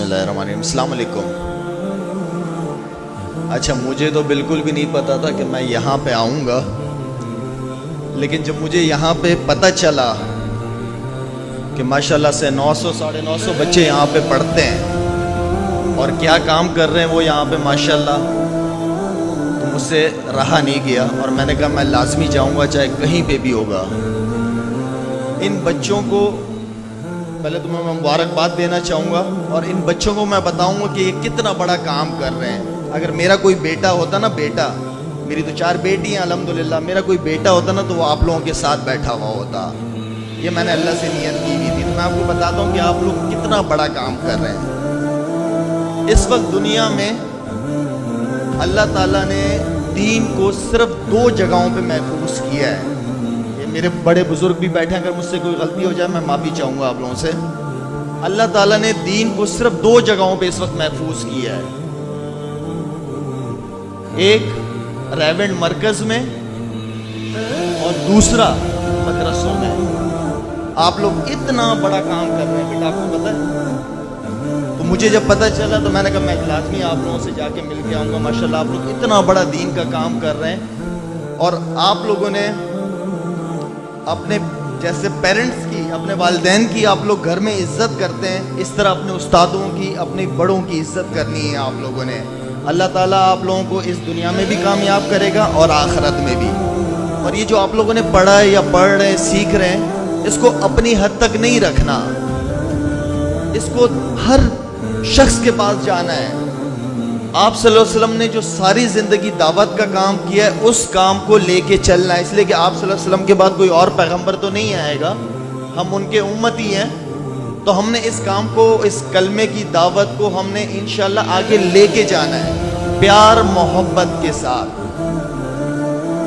बिस्मिल्लाहिर्रहमानिर्रहीम। अस्सलाम वालेकुम। अच्छा, मुझे तो बिल्कुल भी नहीं पता था कि मैं यहाँ पे आऊँगा, लेकिन जब मुझे यहाँ पे पता चला कि माशाल्लाह से 900 साढ़े 900 बच्चे यहाँ पे पढ़ते हैं और क्या काम कर रहे हैं वो यहाँ पे माशाल्लाह, तो मुझसे रहा नहीं गया और मैंने कहा मैं लाजमी जाऊँगा, चाहे कहीं पे भी होगा। इन बच्चों को पहले तो मैं मुबारकबाद देना चाहूँगा और इन बच्चों को मैं बताऊँगा कि ये कितना बड़ा काम कर रहे हैं। अगर मेरा कोई बेटा होता ना, बेटा, मेरी तो 4 बेटी हैं अल्हम्दुलिल्लाह, मेरा कोई बेटा होता ना तो वो आप लोगों के साथ बैठा हुआ होता। ये मैंने अल्लाह से नियत की हुई थी। तो मैं आपको बताता हूँ कि आप लोग कितना बड़ा काम कर रहे हैं। इस वक्त दुनिया में अल्लाह ताला ने दीन को सिर्फ 2 जगहों पे महफूज किया है। ये मेरे बड़े बुजुर्ग भी बैठे हैं, अगर मुझसे कोई गलती हो जाए मैं माफ़ी चाहूँगा आप लोगों से। अल्लाह ताला ने दीन को सिर्फ 2 जगहों पे इस वक्त महफूज किया है। एक रेवेंट मरकज में और दूसरा मदरसों में। आप लोग इतना बड़ा काम कर रहे हैं बेटा, आपको पता है। तो मुझे जब पता चला तो मैंने कहा मैं लाजमी आप लोगों से जाके मिल के आऊँगा। माशाल्लाह आप लोग इतना बड़ा दीन का काम कर रहे हैं और आप लोगों ने अपने जैसे पेरेंट्स की, अपने वालिदैन की आप लोग घर में इज्जत करते हैं, इस तरह अपने उस्तादों की, अपने बड़ों की इज्जत करनी है आप लोगों ने। अल्लाह ताला आप लोगों को इस दुनिया में भी कामयाब करेगा और आखिरत में भी। और ये जो आप लोगों ने पढ़ा है या पढ़ रहे हैं, सीख रहे हैं, इसको अपनी हद तक नहीं रखना, इसको हर शख्स के पास जाना है। आप सल्लल्लाहु अलैहि वसल्लम ने जो सारी ज़िंदगी दावत का काम किया है, उस काम को लेके चलना है। इसलिए कि आप सल्लल्लाहु अलैहि वसल्लम के बाद कोई और पैगंबर तो नहीं आएगा, हम उनके उम्मती हैं। तो हमने इस काम को, इस कलमे की दावत को हमने इंशाल्लाह आगे लेके जाना है, प्यार मोहब्बत के साथ।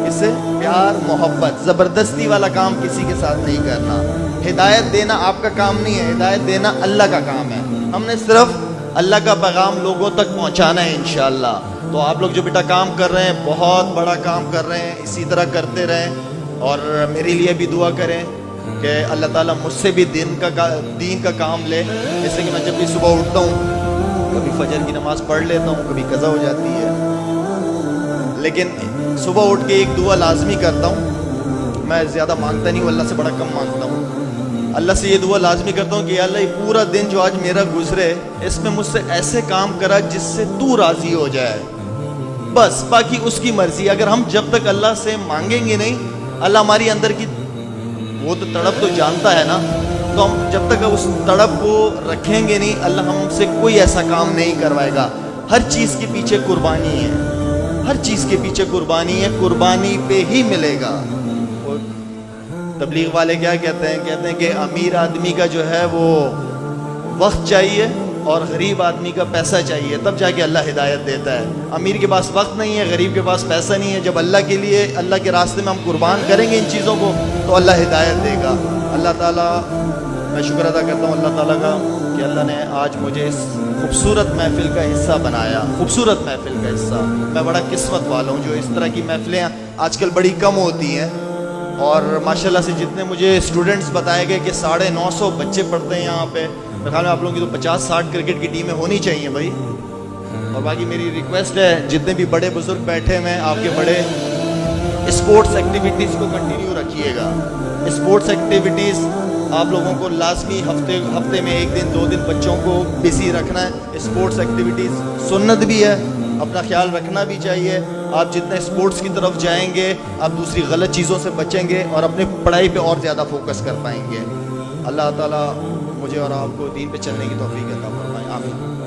इसे प्यार मोहब्बत, ज़बरदस्ती वाला काम किसी के साथ नहीं करना। हिदायत देना आपका काम नहीं है, हिदायत देना अल्लाह का काम है। हमने सिर्फ अल्लाह का पैगाम लोगों तक पहुंचाना है इंशाल्लाह। तो आप लोग जो बेटा काम कर रहे हैं, बहुत बड़ा काम कर रहे हैं, इसी तरह करते रहें और मेरे लिए भी दुआ करें कि अल्लाह ताला मुझसे भी दीन का काम ले। जैसे कि मैं जब भी सुबह उठता हूँ, कभी फजर की नमाज़ पढ़ लेता हूँ, कभी कज़ा हो जाती है, लेकिन सुबह उठ के एक दुआ लाजमी करता हूँ। मैं ज़्यादा मांगता नहीं हूँ, अल्लाह से बड़ा कम मांगता हूँ। अल्लाह से ये दुआ लाजमी करता हूँ कि अल्लाह ये पूरा दिन जो आज मेरा गुजरे, इसमें मुझसे ऐसे काम करा जिससे तू राज़ी हो जाए, बस बाकी उसकी मर्ज़ी। अगर हम जब तक अल्लाह से मांगेंगे नहीं, अल्लाह हमारी अंदर की वो तो तड़प तो जानता है ना, तो हम जब तक उस तड़प को रखेंगे नहीं, अल्लाह हमसे कोई ऐसा काम नहीं करवाएगा। हर चीज़ के पीछे कुर्बानी है, हर चीज़ के पीछे कुर्बानी है, कुर्बानी पे ही मिलेगा। तबलीग वाले क्या कहते हैं? कहते हैं कि अमीर आदमी का जो है वो वक्त चाहिए और गरीब आदमी का पैसा चाहिए, तब जाके अल्लाह हिदायत देता है। अमीर के पास वक्त नहीं है, गरीब के पास पैसा नहीं है। जब अल्लाह के लिए, अल्लाह के रास्ते में हम कुर्बान करेंगे इन चीज़ों को, तो अल्लाह हिदायत देगा। अल्लाह ताला, मैं शुक्र अदा करता हूँ अल्लाह ताला का कि अल्लाह ने आज मुझे इस खूबसूरत महफिल का हिस्सा बनाया, खूबसूरत महफिल का हिस्सा। मैं बड़ा किस्मत वाला हूँ जो इस तरह की महफिलें आजकल बड़ी कम होती हैं। और माशाल्लाह से जितने मुझे स्टूडेंट्स बताए गए कि 950 बच्चे पढ़ते हैं यहाँ पे, मेरे ख्याल में आप लोगों की तो 50-60 क्रिकेट की टीमें होनी चाहिए भाई। और बाकी मेरी रिक्वेस्ट है, जितने भी बड़े बुजुर्ग बैठे हुए हैं, आपके बड़े स्पोर्ट्स एक्टिविटीज़ को कंटिन्यू रखिएगा। स्पोर्ट्स एक्टिविटीज़ आप लोगों को लाजमी हफ्ते में 1 दिन 2 दिन बच्चों को बिजी रखना है। स्पोर्ट्स एक्टिविटीज़ सुन्नत भी है, अपना ख्याल रखना भी चाहिए। आप जितने स्पोर्ट्स की तरफ जाएंगे, आप दूसरी गलत चीज़ों से बचेंगे और अपनी पढ़ाई पे और ज़्यादा फोकस कर पाएंगे। अल्लाह ताला मुझे और आपको दीन पे चलने की तौफीक अता फरमाए, आमीन।